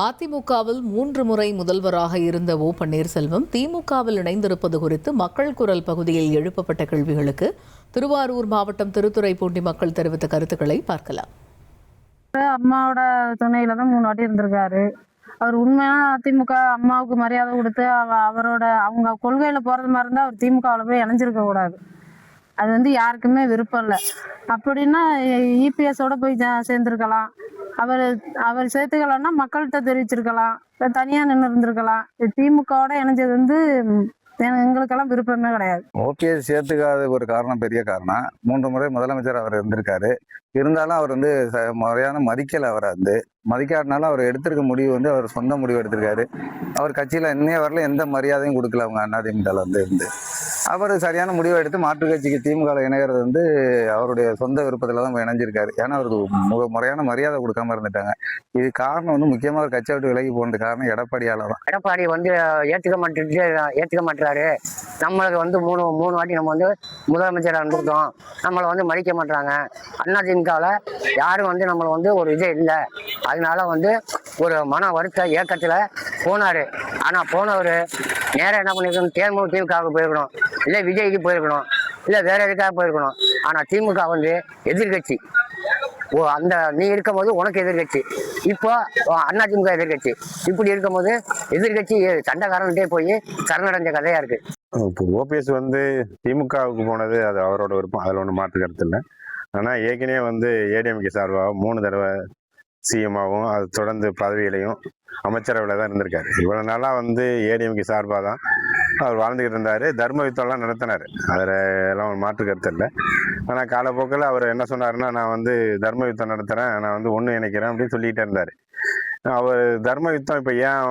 அதிமுகவில் 3 முறை முதல்வராக இருந்த ஓ பன்னீர்செல்வம் திமுகவில் இணைந்திருப்பது குறித்து மக்கள் குரல் பகுதியில் எழுப்பப்பட்ட கேள்விகளுக்கு திருவாரூர் மாவட்டம் திருத்துறைப்பூண்டி மக்கள் தெரிவித்த கருத்துக்களை பார்க்கலாம். அம்மாவோட துணையில தான் 3 வாட்டி இருந்திருக்காரு. அவர் உண்மையா அதிமுக அம்மாவுக்கு மரியாதை கொடுத்து அவரோட அவங்க கொள்கையில போறது மாதிரி இருந்தா அவர் திமுகவில் போய் இணைஞ்சிருக்க கூடாது. அது யாருக்குமே விருப்பம் இல்லை. அப்படின்னா இபிஎஸோட போய் சேர்ந்திருக்கலாம். அவர் சேர்த்துக்கலாம்னா மக்கள்கிட்ட தெரிவிச்சிருக்கலாம், தனியா நின்று இருந்திருக்கலாம். திமுகவோட இணைஞ்சது எங்களுக்கெல்லாம் விருப்பமே கிடையாது. ஓபிஎஸ் சேர்த்துக்காத ஒரு காரணம், பெரிய காரணம். 3 முறை முதலமைச்சர் அவர் இருந்திருக்காரு. இருந்தாலும் அவர் முறையான மதிக்கல. அவர் மதிக்காட்டினாலும் அவர் எடுத்திருக்க முடிவு அவர் சொந்த முடிவு எடுத்திருக்காரு. அவர் கட்சியில இன்னைய வரல எந்த மரியாதையும் கொடுக்கல. அவங்க அதிமுகல இருந்து அவர் சரியான முடிவை எடுத்து மாற்று கட்சிக்கு திமுக இணைகிறது அவருடைய சொந்த விருப்பத்துல தான் இணைஞ்சிருக்காரு. ஏன்னா அவருக்கு முறையான மரியாதை கொடுக்காம இருந்துட்டாங்க. இது காரணம் முக்கியமாக கட்சியை விட்டு விலகி போனது காரணம் எடப்பாடியால தான். எடப்பாடி ஏற்றுக்க மாட்டாரு. நம்மளுக்கு மூணு வாட்டி நம்ம முதலமைச்சராக இருந்திருக்கோம். நம்மளை மதிக்க மாட்டாங்க. அதிமுகவில் யாரும் நம்மளை ஒரு இதே இல்லை. அதனால ஒரு மன வருத்த இயக்கத்துல போனாரு. ஆனா போனவர் நேரம் என்ன பண்ணிருக்கணும், தேர்தல் திமுகவுக்கு போயிருக்கணும், இல்ல விஜய்க்கு போயிருக்கணும், இல்ல வேற எதுக்காக போயிருக்கணும். ஆனா திமுக எதிர்கட்சி. அந்த நீ இருக்கும் போது உனக்கு எதிர்கட்சி, இப்போ அதிமுக எதிர்கட்சி. இப்படி இருக்கும் போது எதிர்கட்சி சண்டைக்காரன்ட்டே போய் சரணடைஞ்ச கதையா இருக்கு. இப்போ ஓபிஎஸ் திமுகவுக்கு போனது அது அவரோட விருப்பம், அதில் ஒன்றும் மாற்று கருத்து இல்லை. ஆனால் ஏற்கனவே ஏடிஎம்கே சார்பாக 3 தடவை சிஎம்மாவும் அது தொடர்ந்து பதவியிலையும் அமைச்சரவையில் தான் இருந்திருக்காரு. இவ்வளோ நாளாக ஏடிஎம்கே சார்பாக தான் அவர் வாழ்ந்துக்கிட்டு இருந்தார். தர்ம யுத்தம்லாம் நடத்தினார், அதில் எல்லாம் ஒரு மாற்று கருத்து இல்லை. ஆனால் காலப்போக்கில் அவர் என்ன சொன்னார்னா, நான் தர்ம யுத்தம் நடத்துகிறேன், நான் ஒன்று இணைக்கிறேன் அப்படின்னு சொல்லிக்கிட்டே இருந்தார். அவர் தர்ம யுத்தம் இப்போ ஏன்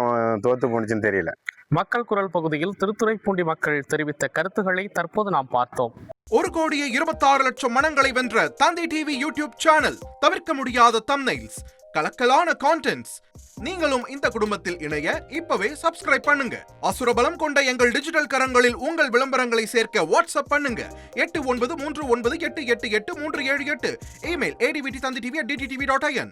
தோற்று போணுச்சுன்னு தெரியல. மக்கள் குரல் பகுதியில் திருத்துறைப்பூண்டி மக்கள் தெரிவித்த கருத்துக்களை தற்போது நாம் பார்த்தோம். 1,26,00,000 மனங்களை வென்ற தந்தி டிவி யூடியூப் சேனல். தவிர்க்க முடியாத தம்ப்நெயில்ஸ், கலக்கலான கான்டென்ட்ஸ். நீங்களும் இந்த குடும்பத்தில் இணைய இப்பவே சப்ஸ்கிரைப் பண்ணுங்க. அசுரபலம் கொண்ட எங்கள் டிஜிட்டல் கரங்களில் உங்கள் விளம்பரங்களை சேர்க்க வாட்ஸ்அப் பண்ணுங்க. 8939888378. Email advttv@dttv.in.